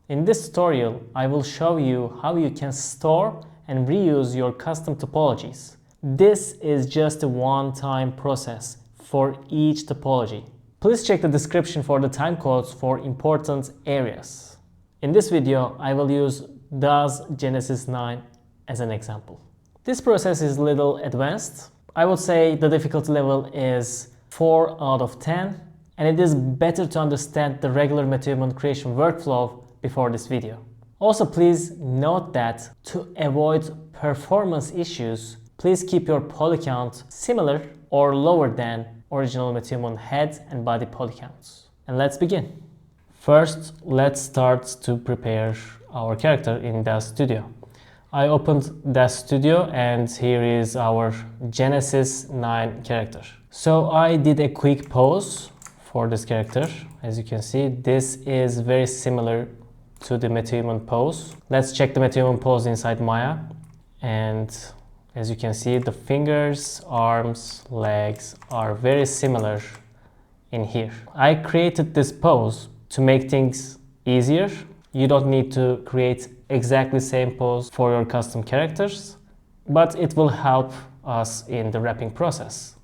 In this tutorial, I will show you how you can store and reuse your custom topologies. This is just a one-time process for each topology. Please check the description for the timecodes for important areas. In this video, I will use DAZ Genesis 9 as an example. This process is a little advanced. I would say the difficulty level is 4 out of 10, and it is better to understand the regular Metahuman creation workflow before this video. Also, please note that to avoid performance issues, please keep your poly count similar or lower than original Metahuman head and body poly counts. And let's begin. First, let's start to prepare our character in DAZ Studio. I opened DAZ Studio and here is our Genesis 9 character. So I did a quick pose for this character. As you can see, this is very similar to the Metahuman pose. Let's check the Metahuman pose inside Maya. And as you can see, the fingers, arms, legs are very similar in here. I created this pose to make things easier. You don't need to create exactly the same pose for your custom characters, but it will help us in the wrapping process.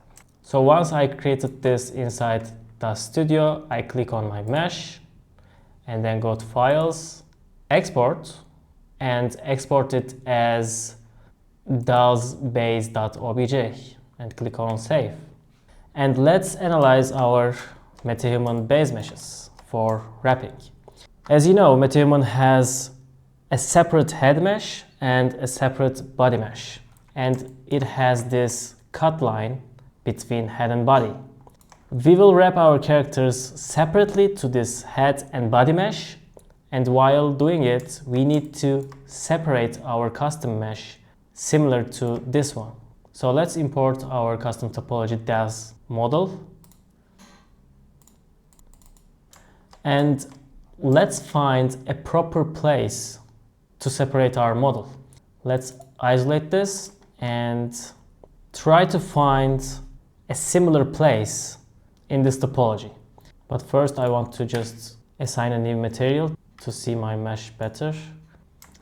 So once I created this inside DAZ Studio, I click on my mesh and then go to Files, Export, and export it as DAZbase.obj and click on Save. And let's analyze our Metahuman base meshes for wrapping. As you know, Metahuman has a separate head mesh and a separate body mesh, and it has this cut line between head and body. We will wrap our characters separately to this head and body mesh, and while doing it, we need to separate our custom mesh similar to this one. So let's import our custom topology DAZ model, and let's find a proper place to separate our model. Let's isolate this and try to find a similar place in this topology. But first I want to just assign a new material to see my mesh better.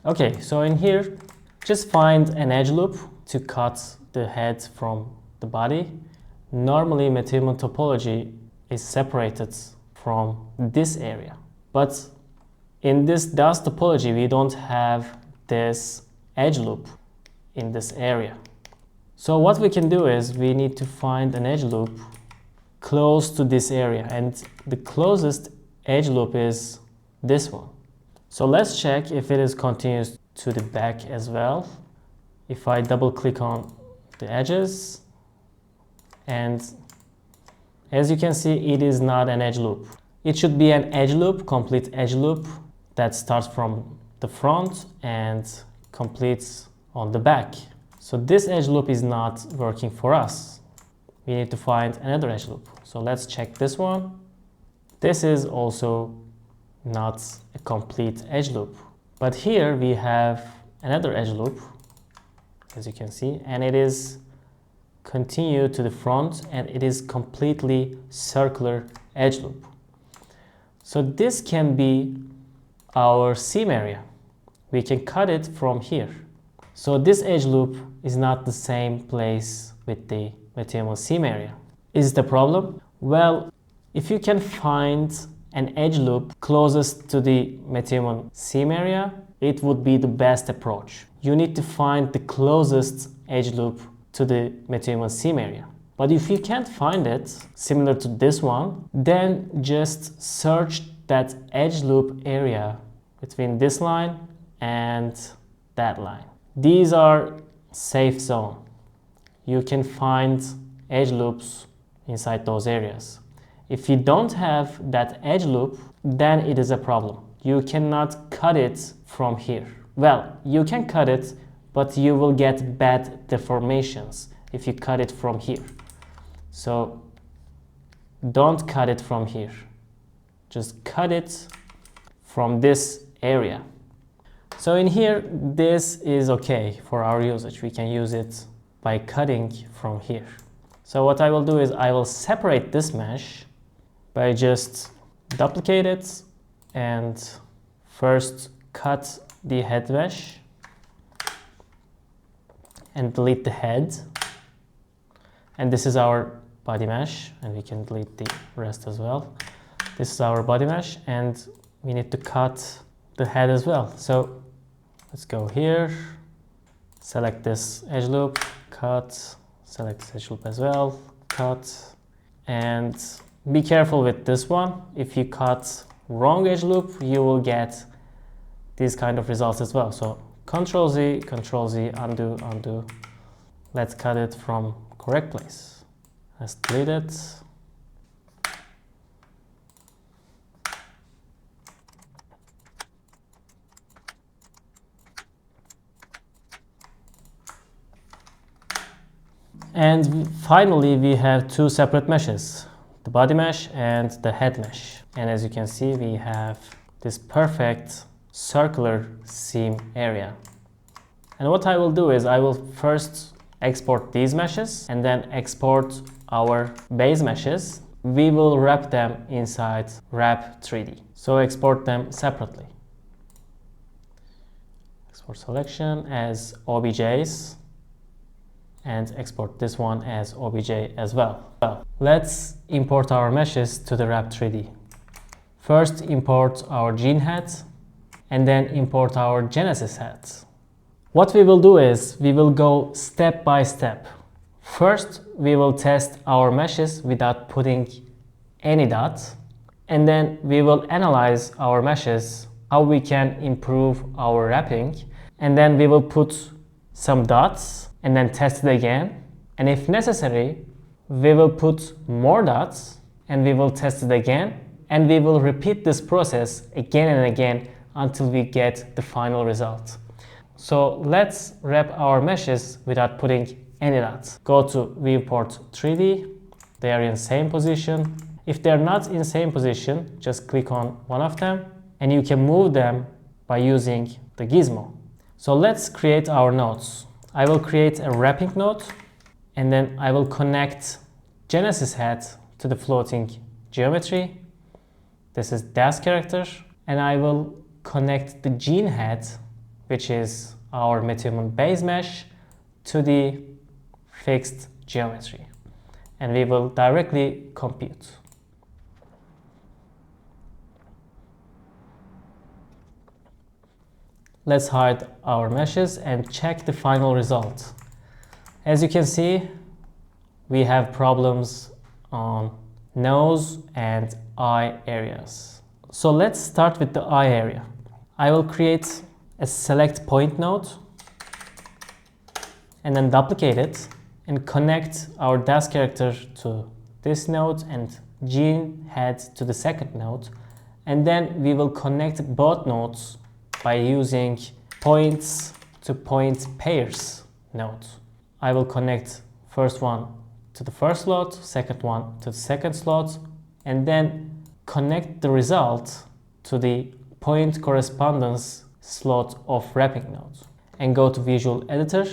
Okay, so in here, just find an edge loop to cut the head from the body. Normally Metahuman topology is separated from this area, but in this DAZ topology we don't have this edge loop in this area. So what we can do is we need to find an edge loop close to this area, and the closest edge loop is this one. So let's check if it is continuous to the back as well. If I double click on the edges, and as you can see, it is not an edge loop. It should be an edge loop, complete edge loop that starts from the front and completes on the back. So this edge loop is not working for us. We need to find another edge loop. So let's check this one. This is also not a complete edge loop. But here we have another edge loop, as you can see, and it is continued to the front and it is completely circular edge loop. So this can be our seam area. We can cut it from here. So this edge loop is not the same place with the Metahuman seam area. Is the problem? Well, if you can find an edge loop closest to the Metahuman seam area, it would be the best approach. You need to find the closest edge loop to the Metahuman seam area. But if you can't find it, similar to this one, then just search that edge loop area between this line and that line. These are safe zone. You can find edge loops inside those areas. If you don't have that edge loop, then it is a problem. You cannot cut it from here. Well, you can cut it, but you will get bad deformations if you cut it from here. So don't cut it from here. Just cut it from this area. So in here, this is okay for our usage. We can use it by cutting from here. So what I will do is I will separate this mesh by just duplicate it and first cut the head mesh and delete the head. And this is our body mesh, and we can delete the rest as well. This is our body mesh, and we need to cut the head as well. So let's go here, select this edge loop, cut, select this edge loop as well, cut, and be careful with this one. If you cut wrong edge loop, you will get these kind of results as well. So Control Z, undo, undo. Let's cut it from correct place. Let's delete it. And finally, we have two separate meshes, the body mesh and the head mesh. And as you can see, we have this perfect circular seam area. And what I will do is I will first export these meshes and then export our base meshes. We will wrap them inside Wrap3D. So export them separately. Export selection as OBJs. And export this one as OBJ as well. Let's import our meshes to the Wrap3D. First import our gene head and then import our Genesis head. What we will do is we will go step by step. First we will test our meshes without putting any dots, and then we will analyze our meshes, how we can improve our wrapping, and then we will put some dots and then test it again, and if necessary we will put more dots and we will test it again, and we will repeat this process again and again until we get the final result. So let's wrap our meshes without putting any dots. Go to viewport 3D, they are in same position. If they're not in same position, just click on one of them and you can move them by using the gizmo. So let's create our nodes. I will create a wrapping node and then I will connect Genesis head to the floating geometry. This is DAZ character, and I will connect the gene head, which is our Metahuman base mesh, to the fixed geometry, and we will directly compute. Let's hide our meshes and check the final result. As you can see, we have problems on nose and eye areas. So let's start with the eye area. I will create a select point node and then duplicate it and connect our DAZ character to this node and gene head to the second node, and then we will connect both nodes by using points to point pairs node. I will connect first one to the first slot, second one to the second slot, and then connect the result to the point correspondence slot of wrapping node. And go to Visual Editor,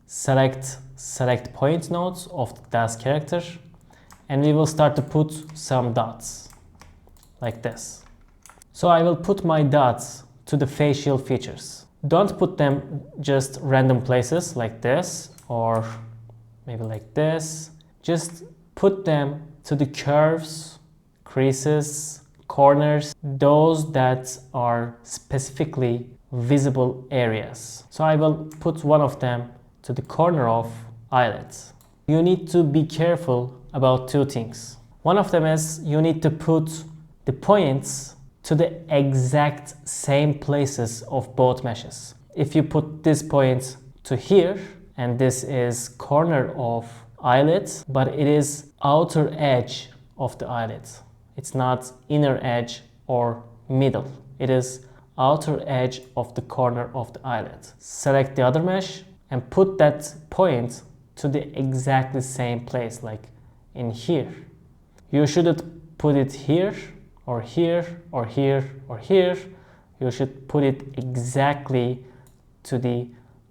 select point nodes of the DAZ character, and we will start to put some dots like this. So I will put my dots to the facial features. Don't put them just random places like this or maybe like this. Just put them to the curves, creases, corners, those that are specifically visible areas. So I will put one of them to the corner of eyelid. You need to be careful about two things. One of them is you need to put the points to the exact same places of both meshes. If you put this point to here, and this is corner of eyelid, but it is outer edge of the eyelid. It's not inner edge or middle. It is outer edge of the corner of the eyelid. Select the other mesh and put that point to the exactly same place, like in here. You shouldn't put it here or here or here or here. You should put it exactly to the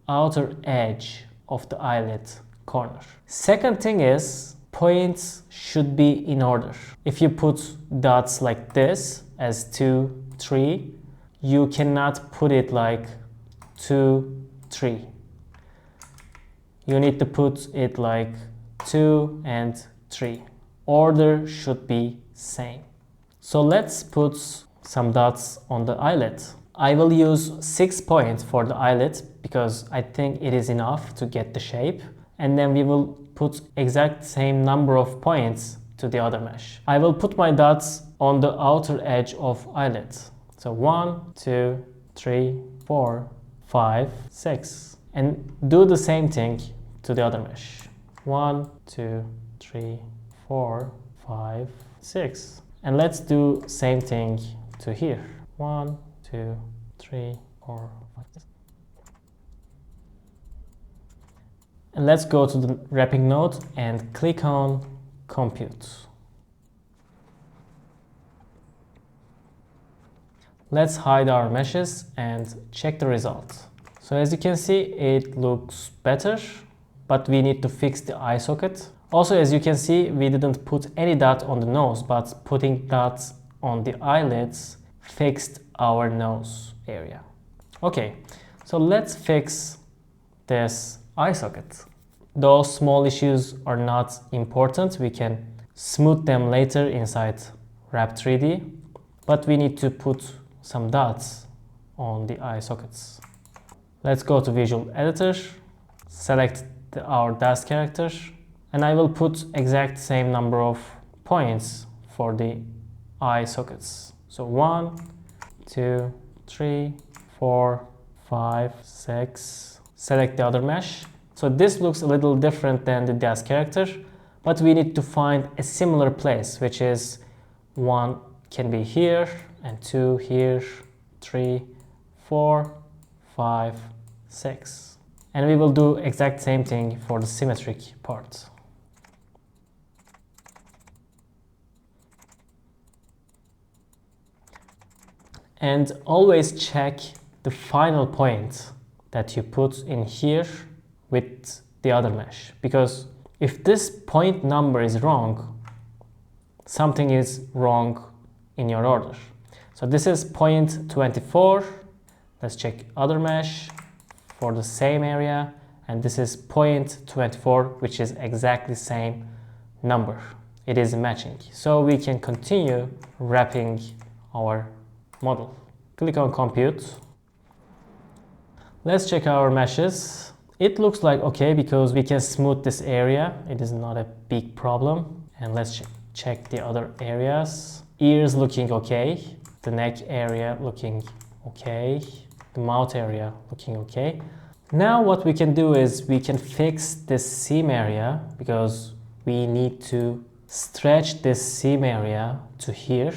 outer edge of the eyelid corner. Second thing is, points should be in order. If you put dots like this as 2, 3, you cannot put it like 2, 3. You need to put it like 2 and 3. Order should be same. So let's put some dots on the eyelid. I will use 6 points for the eyelid because I think it is enough to get the shape. And then we will put exact same number of points to the other mesh. I will put my dots on the outer edge of eyelid. So 1, 2, 3, 4, 5, 6. And do the same thing to the other mesh. 1, 2, 3, 4, 5, 6. And let's do same thing to here. 1, 2, 3, 4, 5, 6. And let's go to the wrapping node and click on compute. Let's hide our meshes and check the result. So as you can see, it looks better, but we need to fix the eye socket. Also, as you can see, we didn't put any dot on the nose, but putting dots on the eyelids fixed our nose area. Okay, so let's fix this eye socket. Those small issues are not important. We can smooth them later inside Wrap3D, but we need to put some dots on the eye sockets. Let's go to Visual Editor, select our DAZ character, and I will put exact same number of points for the eye sockets. So 1, 2, 3, 4, 5, 6. Select the other mesh. So this looks a little different than the DAZ character, but we need to find a similar place, which is 1 can be here, and 2 here, 3, 4, 5, 6. And we will do exact same thing for the symmetric part. And always check the final point that you put in here with the other mesh, because if this point number is wrong, something is wrong in your order. So this is point 24. Let's check other mesh for the same area, and this is point 24, which is exactly same number. It is matching, so we can continue wrapping our model. Click on compute. Let's check our meshes. It looks like okay because we can smooth this area. It is not a big problem. And let's check the other areas. Ears looking okay. The neck area looking okay. The mouth area looking okay. Now what we can do is we can fix this seam area because we need to stretch this seam area to here.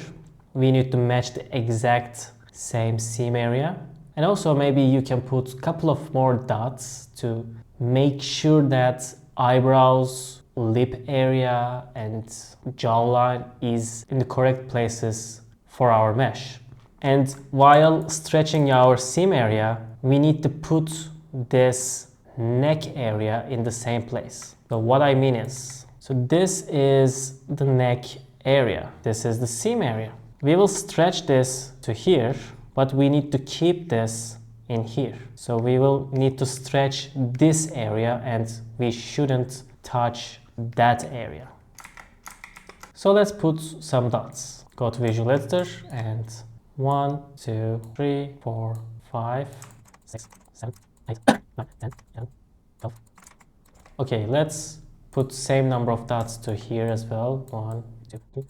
We need to match the exact same seam area. And also maybe you can put a couple of more dots to make sure that eyebrows, lip area and jawline is in the correct places for our mesh. And while stretching our seam area, we need to put this neck area in the same place. So what I mean is, so this is the neck area. This is the seam area. We will stretch this to here, but we need to keep this in here. So we will need to stretch this area and we shouldn't touch that area. So let's put some dots. Go to Visual Editor and 1, 2, 3, 4, 5, 6, 7, 8, 9, 10, 11, 12. Okay, let's put same number of dots to here as well. 1, 2, 3.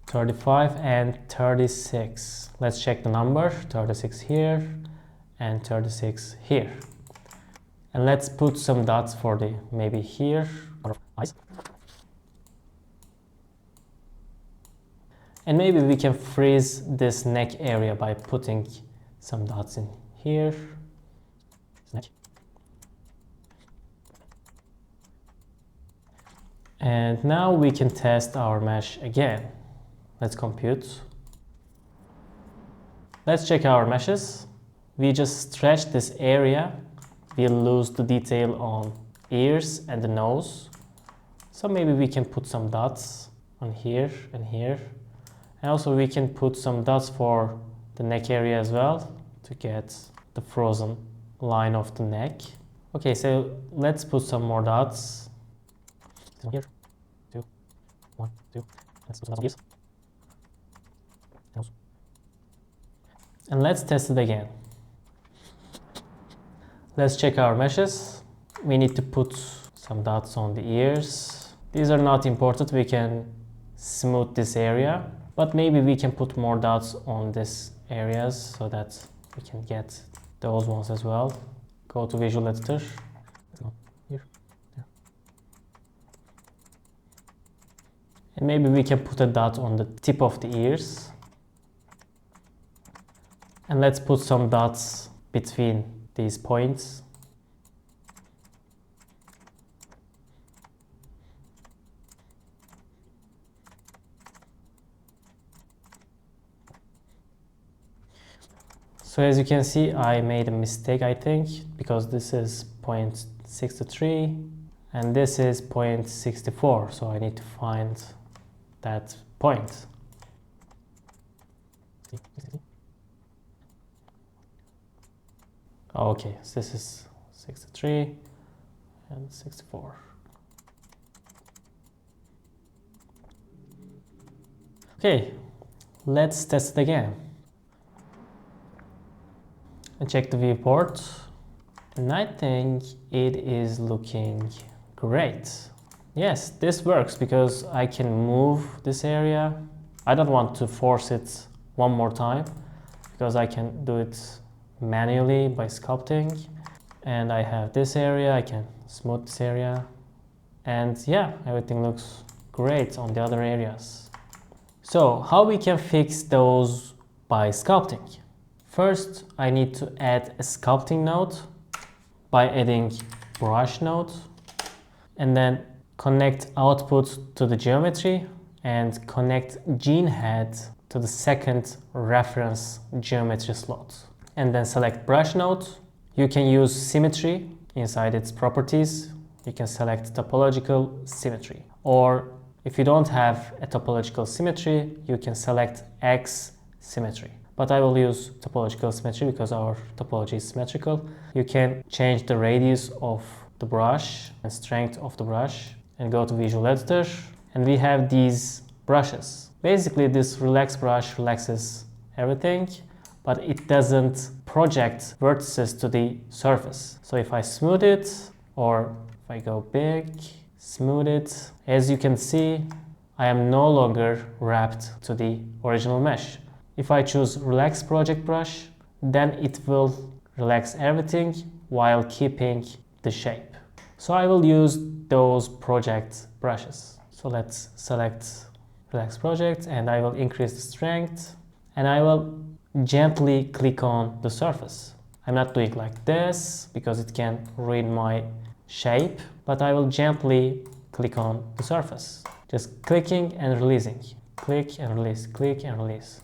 35 and 36. Let's check the number. 36 here and 36 here. And let's put some dots for the maybe here or eyes. And maybe we can freeze this neck area by putting some dots in here. Neck. And now we can test our mesh again. Let's compute. Let's check our meshes. We just stretch this area. We lose the detail on ears and the nose. So maybe we can put some dots on here and here. And also we can put some dots for the neck area as well to get the frozen line of the neck. Okay, so let's put some more dots. Here, 2, 1, 2. Let's put some ears. And let's test it again. Let's check our meshes. We need to put some dots on the ears. These are not important. We can smooth this area, but maybe we can put more dots on this areas so that we can get those ones as well. Go to visual editor. Here, there. And maybe we can put a dot on the tip of the ears. And let's put some dots between these points. So as you can see, I made a mistake, I think, because this is 0.63 and this is 0.64. So I need to find that point. Okay, so this is 63 and 64. Okay, let's test it again. And check the viewport. And I think it is looking great. Yes, this works because I can move this area. I don't want to force it one more time because I can do it manually by sculpting. And I have this area, I can smooth this area. And yeah, everything looks great on the other areas. So how we can fix those by sculpting? First, I need to add a sculpting node by adding brush node and then connect output to the geometry and connect gene head to the second reference geometry slot. And then select brush node. You can use symmetry inside its properties. You can select topological symmetry. Or if you don't have a topological symmetry, you can select X symmetry. But I will use topological symmetry because our topology is symmetrical. You can change the radius of the brush and strength of the brush and go to visual editor. And we have these brushes. Basically, this relax brush relaxes everything, but it doesn't project vertices to the surface. So if I smooth it, or if I go big, smooth it, as you can see, I am no longer wrapped to the original mesh. If I choose relax project brush, then it will relax everything while keeping the shape. So I will use those project brushes. So let's select relax project and I will increase the strength and I will gently click on the surface. I'm not doing like this because it can ruin my shape, but I will gently click on the surface. Just clicking and releasing. Click and release, click and release.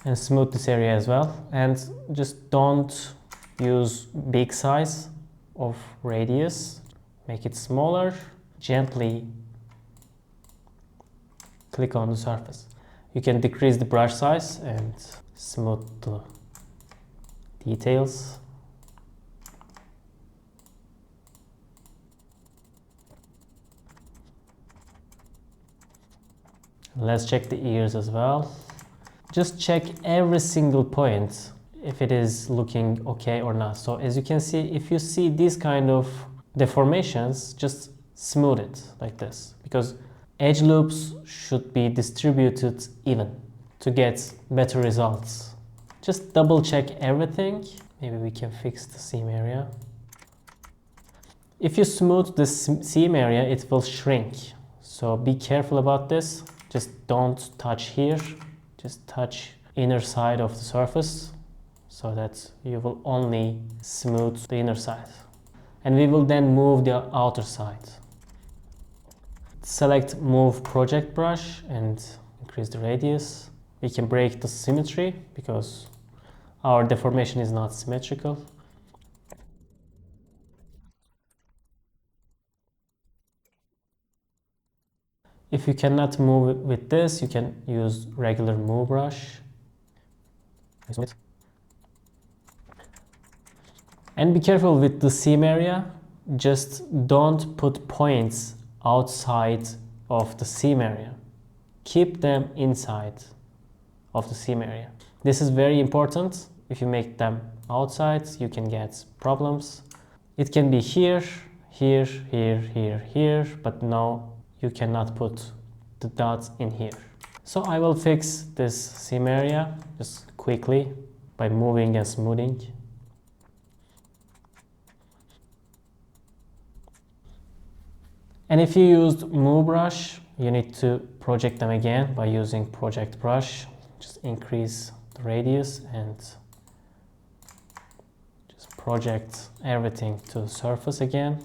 And smooth this area as well. And just don't use big size of radius. Make it smaller. Gently click on the surface. You can decrease the brush size and smooth the details. Let's check the ears as well. Just check every single point if it is looking okay or not. So as you can see, if you see these kind of deformations, just smooth it like this because edge loops should be distributed even to get better results. Just double check everything. Maybe we can fix the seam area. If you smooth the seam area, it will shrink. So be careful about this. Just don't touch here. Just touch inner side of the surface so that you will only smooth the inner side. And we will then move the outer side. Select move project brush and increase the radius. We can break the symmetry because our deformation is not symmetrical. If you cannot move it with this, you can use regular move brush. And be careful with the seam area. Just don't put points outside of the seam area. Keep them inside of the seam area. This is very important. If you make them outside, you can get problems. It can be here, here, here, here, here, but no, you cannot put the dots in here. So I will fix this seam area just quickly by moving and smoothing. And if you used move brush, you need to project them again by using project brush. Just increase the radius and just project everything to the surface again.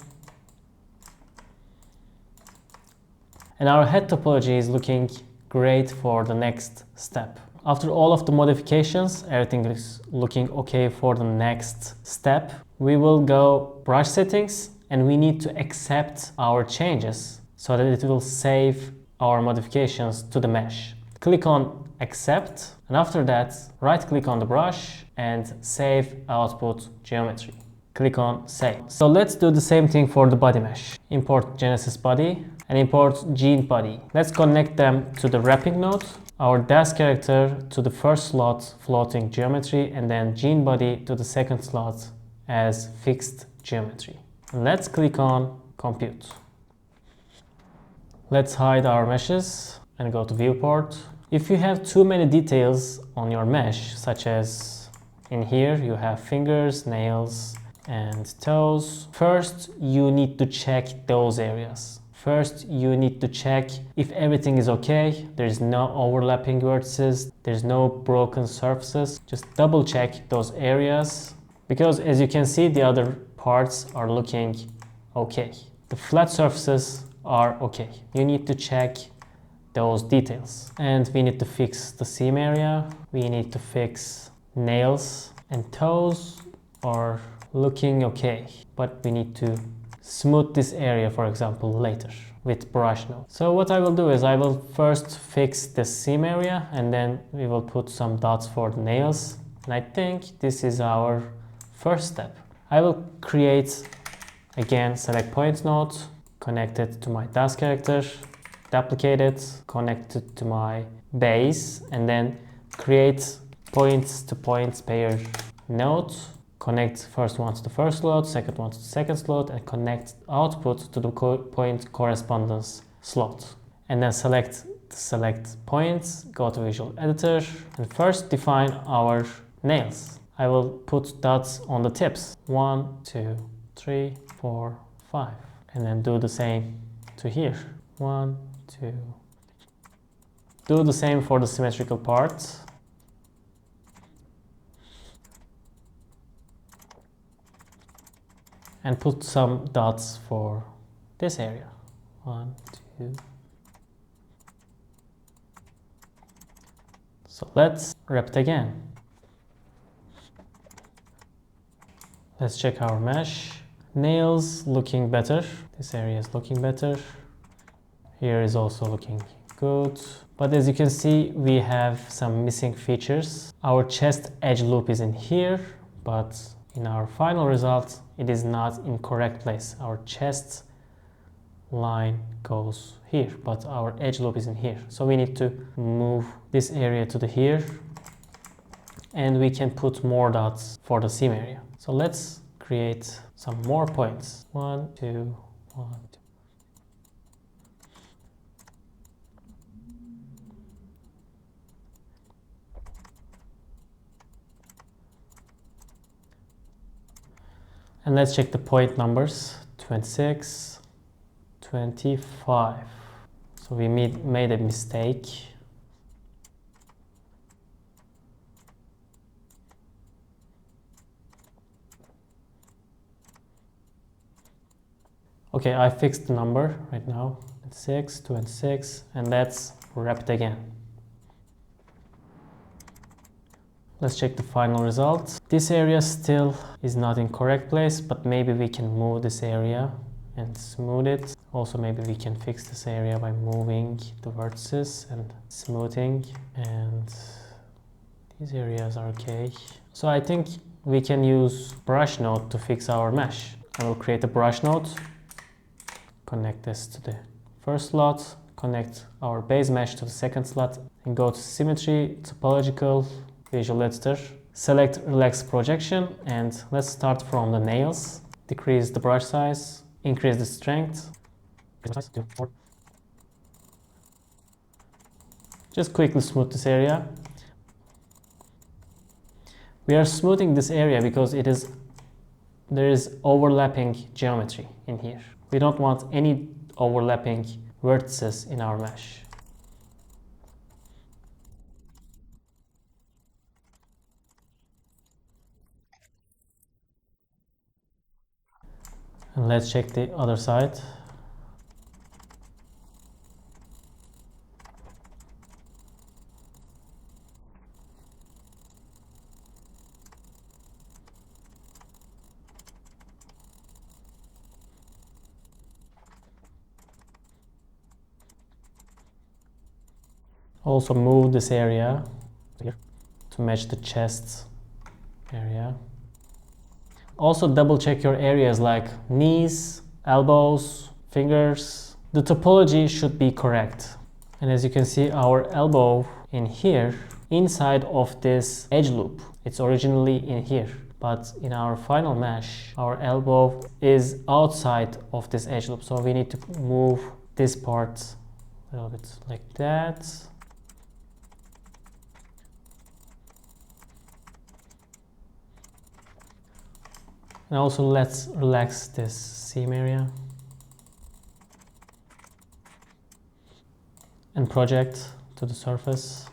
And our head topology is looking great for the next step. After all of the modifications, everything is looking okay for the next step. We will go brush settings and we need to accept our changes so that it will save our modifications to the mesh. Click on accept and after that right click on the brush and save output geometry. Click on save. So let's do the same thing for the body mesh. Import Genesis body and import gene body. Let's connect them to the wrapping node, our DAZ character to the first slot floating geometry and then gene body to the second slot as fixed geometry. Let's click on compute. Let's hide our meshes and go to viewport. If you have too many details on your mesh, such as in here you have fingers, nails and toes, first you need to check those areas. First you need to check if everything is okay, there's no overlapping vertices, there's no broken surfaces. Just double check those areas because as you can see the other parts are looking okay. The flat surfaces are okay. You need to check those details. And we need to fix the seam area. We need to fix nails and toes are looking okay. But we need to smooth this area, for example, later with brush node. So what I will do is I will first fix the seam area and then we will put some dots for the nails. And I think this is our first step. I will create again select point node, connect it to my DAZ character, duplicate it, connect it to my base, and then create points to points pair node. Connect first one to the first slot, second one to the second slot, and connect output to the point correspondence slot. And then select points, go to visual editor, and first define our nails. I will put dots on the tips. 1, 2, 3, 4, 5. And then do the same to here. 1, 2. Do the same for the symmetrical part. And put some dots for this area. 1, 2. So let's wrap it again. Let's check our mesh. Nails looking better. This area is looking better. Here is also looking good. But as you can see, we have some missing features. Our chest edge loop is in here, but in our final result, it is not in correct place. Our chest line goes here, but our edge loop is in here. So we need to move this area to the here, and we can put more dots for the seam area. So let's create some more points. 1, 2, 1, 2. And let's check the point numbers. 26, 25. So we made a mistake. Okay, I fixed the number right now. 26, 26, and let's wrap it again. Let's check the final result. This area still is not in correct place, but maybe we can move this area and smooth it. Also, maybe we can fix this area by moving the vertices and smoothing, and these areas are okay. So I think we can use brush node to fix our mesh. I will create a brush node, connect this to the first slot, connect our base mesh to the second slot, and go to symmetry, topological, visual editor, select relax projection, and let's start from the nails. Decrease the brush size, increase the strength. Just quickly smooth this area. We are smoothing this area because there is overlapping geometry in here. We don't want any overlapping vertices in our mesh. And let's check the other side. Also move this area here to match the chest area. Also double check your areas like knees, elbows, fingers. The topology should be correct. And as you can see, our elbow in here, inside of this edge loop, it's originally in here. But in our final mesh, our elbow is outside of this edge loop. So we need to move this part a little bit like that. And also let's relax this seam area and project to the surface.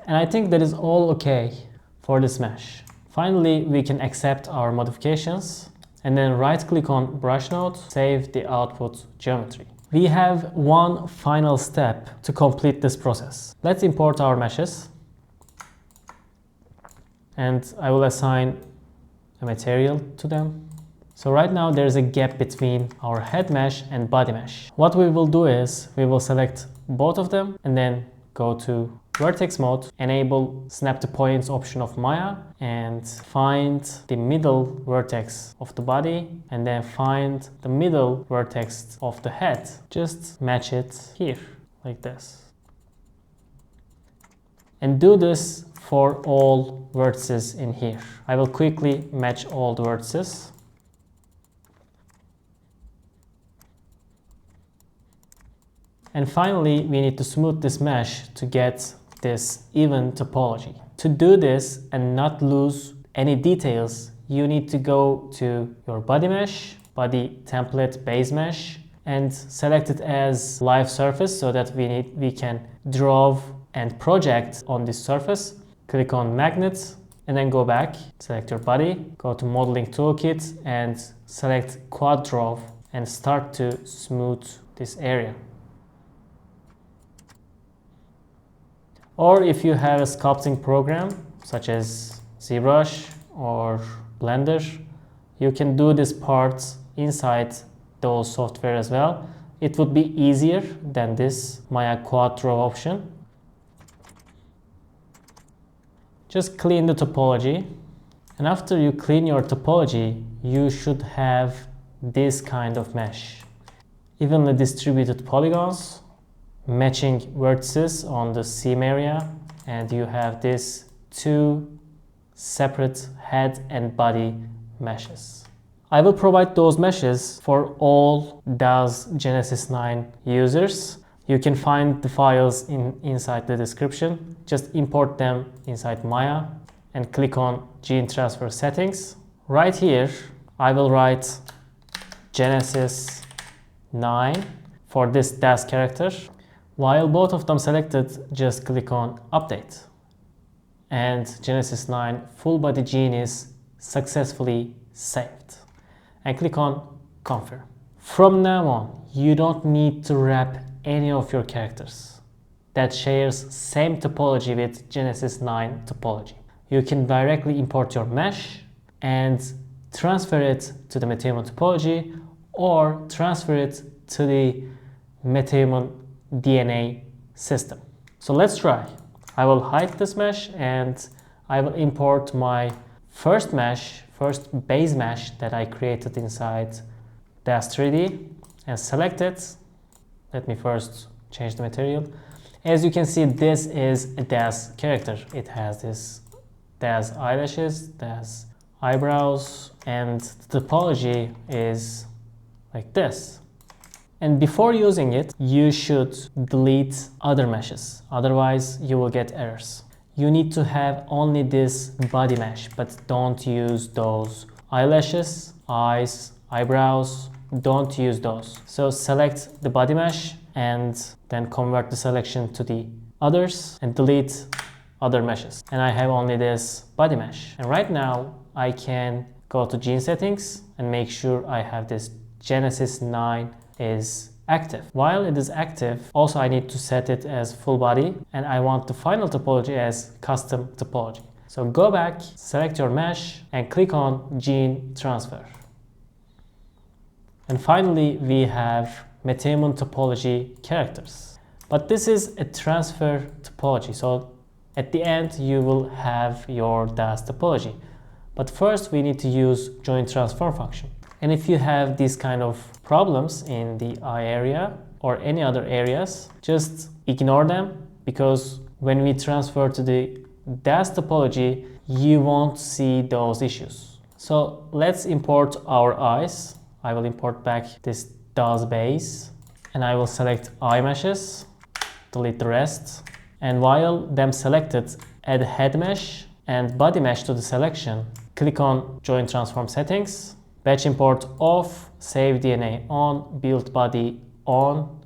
And I think that is all okay for this mesh. Finally, we can accept our modifications and then right click on brush node, save the output geometry. We have one final step to complete this process. Let's import our meshes. And I will assign a material to them. So right now there's a gap between our head mesh and body mesh. What we will do is we will select both of them and then go to Vertex mode, enable snap to points option of Maya, and find the middle vertex of the body, and then find the middle vertex of the head. Just match it here, like this. And do this for all vertices in here. I will quickly match all the vertices. And finally, we need to smooth this mesh to get this even topology. To do this and not lose any details, you need to go to your body mesh, body template base mesh, and select it as live surface so that we can draw and project on this surface. Click on magnet and then go back, select your body, go to modeling toolkit and select quad draw and start to smooth this area. Or if you have a sculpting program such as ZBrush or Blender, you can do this part inside those software as well. It would be easier than this Maya quad draw option. Just clean the topology, and after you clean your topology, you should have this kind of mesh. Evenly distributed polygons, matching vertices on the seam area, and you have this two separate head and body meshes. I will provide those meshes for all DAZ Genesis 9 users. You can find the files inside the description. Just import them inside Maya and click on Gene Transfer Settings. Right here, I will write Genesis 9 for this DAZ character. While both of them selected, just click on Update. And Genesis 9 full body gene is successfully saved. And click on Confirm. From now on, you don't need to wrap any of your characters that shares same topology with Genesis 9 topology. You can directly import your mesh and transfer it to the Metahuman topology or transfer it to the Metahuman DNA system. So let's try. I will hide this mesh and I will import my first base mesh that I created inside DAZ 3D and select it. Let me first change the material. As you can see, this is a DAZ character. It has this DAZ eyelashes, DAZ eyebrows, and the topology is like this. And before using it, you should delete other meshes. Otherwise, you will get errors. You need to have only this body mesh, but don't use those eyelashes, eyes, eyebrows. Don't use those. So select the body mesh and then convert the selection to the others and delete other meshes. And I have only this body mesh. And right now I can go to gene settings and make sure I have this Genesis 9 is active. While it is active, also I need to set it as full body and I want the final topology as custom topology. So go back, select your mesh and click on gene transfer. And finally, we have Metahuman topology characters. But this is a transfer topology. So at the end, you will have your DAZ topology. But first, we need to use join transform function. And if you have these kind of problems in the eye area or any other areas, just ignore them because when we transfer to the DAZ topology, you won't see those issues. So let's import our eyes. I will import back this DAZ base and I will select eye meshes, delete the rest. And while them selected, add head mesh and body mesh to the selection. Click on join transform settings, batch import off, save DNA on, build body on,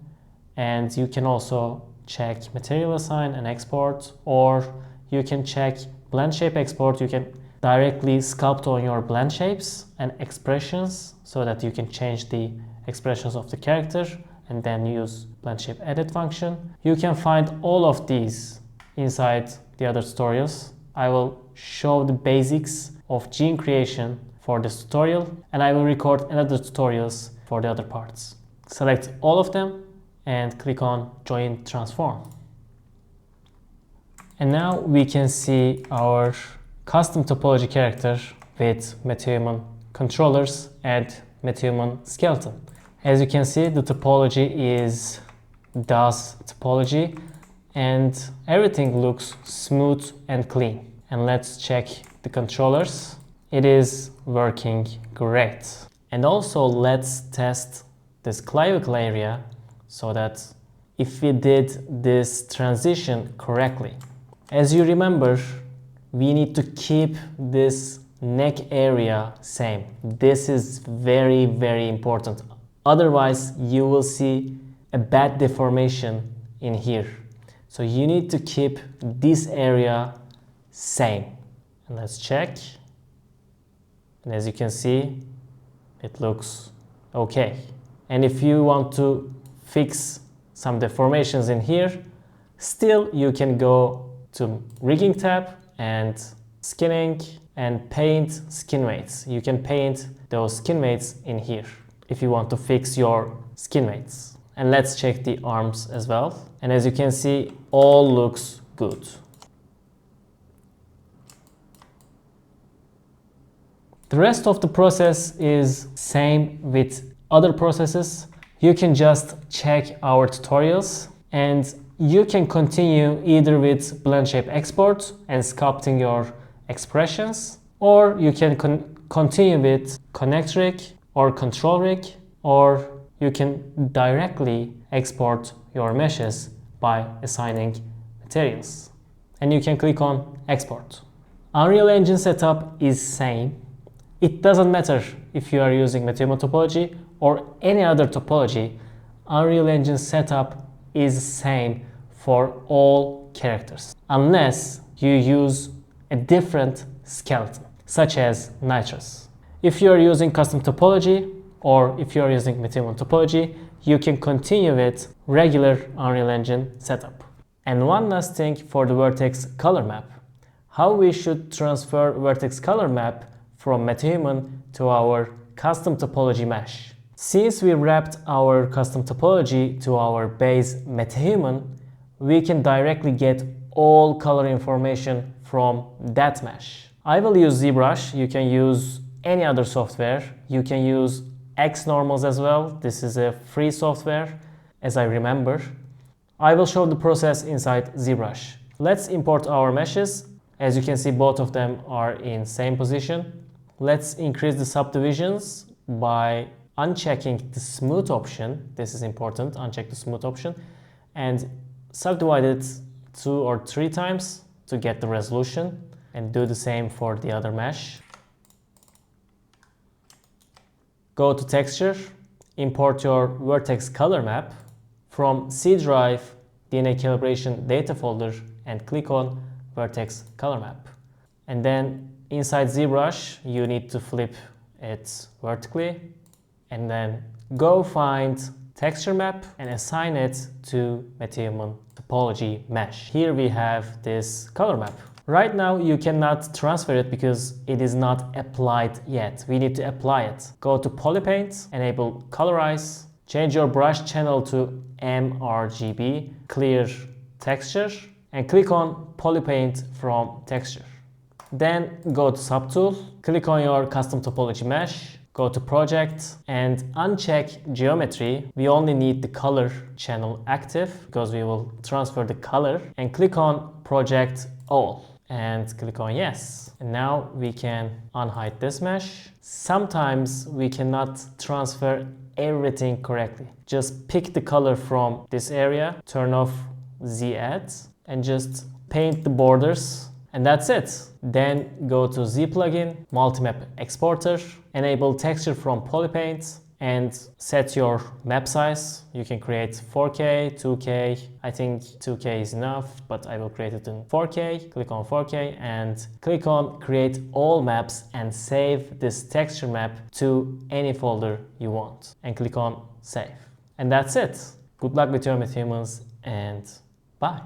and you can also check material assign and export, or you can check blend shape export. You can directly sculpt on your blend shapes and expressions so that you can change the expressions of the character and then use blend shape edit function. You can find all of these inside the other tutorials. I will show the basics of gene creation for this tutorial and I will record another tutorials for the other parts. Select all of them and click on join transform. And now we can see our custom topology character with Metahuman controllers and Metahuman skeleton. As you can see, the topology is DAZ topology and everything looks smooth and clean. And let's check the controllers. It is working great. And also let's test this clavicle area so that if we did this transition correctly. As you remember, we need to keep this neck area same. This is very, very important. Otherwise, you will see a bad deformation in here. So you need to keep this area same. And let's check. And as you can see, it looks okay. And if you want to fix some deformations in here, still you can go to rigging tab and skinning and paint skin mates. You can paint those skin mates in here if you want to fix your skin mates. And let's check the arms as well. And as you can see, all looks good. The rest of the process is same with other processes. You can just check our tutorials and you can continue either with blend shape export and sculpting your expressions, or you can continue with connect rig or control rig, or you can directly export your meshes by assigning materials. And you can click on export. Unreal Engine setup is same. It doesn't matter if you are using Metahuman topology or any other topology. Unreal Engine setup is same for all characters, unless you use a different skeleton, such as nitrous. If you are using custom topology or if you are using Metahuman topology, you can continue with regular Unreal Engine setup. And one last thing for the Vertex color map. How we should transfer Vertex color map from Metahuman to our custom topology mesh. Since we wrapped our custom topology to our base Metahuman, we can directly get all color information from that mesh. I will use ZBrush. You can use any other software. You can use Xnormals as well. This is a free software, as I remember. I will show the process inside ZBrush. Let's import our meshes. As you can see, both of them are in same position. Let's increase the subdivisions by unchecking the smooth option. This is important, uncheck the smooth option, and subdivide it 2 or 3 times to get the resolution, and do the same for the other mesh. Go to texture, import your Vertex color map from C drive, DNA calibration data folder, and click on Vertex color map. And then inside ZBrush, you need to flip it vertically, and then go find texture map and assign it to Metahuman topology mesh. Here we have this color map. Right now you cannot transfer it because it is not applied yet. We need to apply it. Go to Polypaint, enable colorize, change your brush channel to mRGB, clear texture, and click on Polypaint from texture. Then go to Subtool, click on your custom topology mesh, go to Project and uncheck Geometry. We only need the color channel active because we will transfer the color, and click on Project All and click on Yes. And now we can unhide this mesh. Sometimes we cannot transfer everything correctly. Just pick the color from this area, turn off Z Add, and just paint the borders, and that's it. Then go to Z plugin, multimap exporter, enable texture from Polypaint, and set your map size. You can create 4K, 2K. I think 2K is enough, but I will create it in 4K. Click on 4K and click on create all maps and save this texture map to any folder you want, and click on save. And that's it. Good luck with your Metahumans, and bye.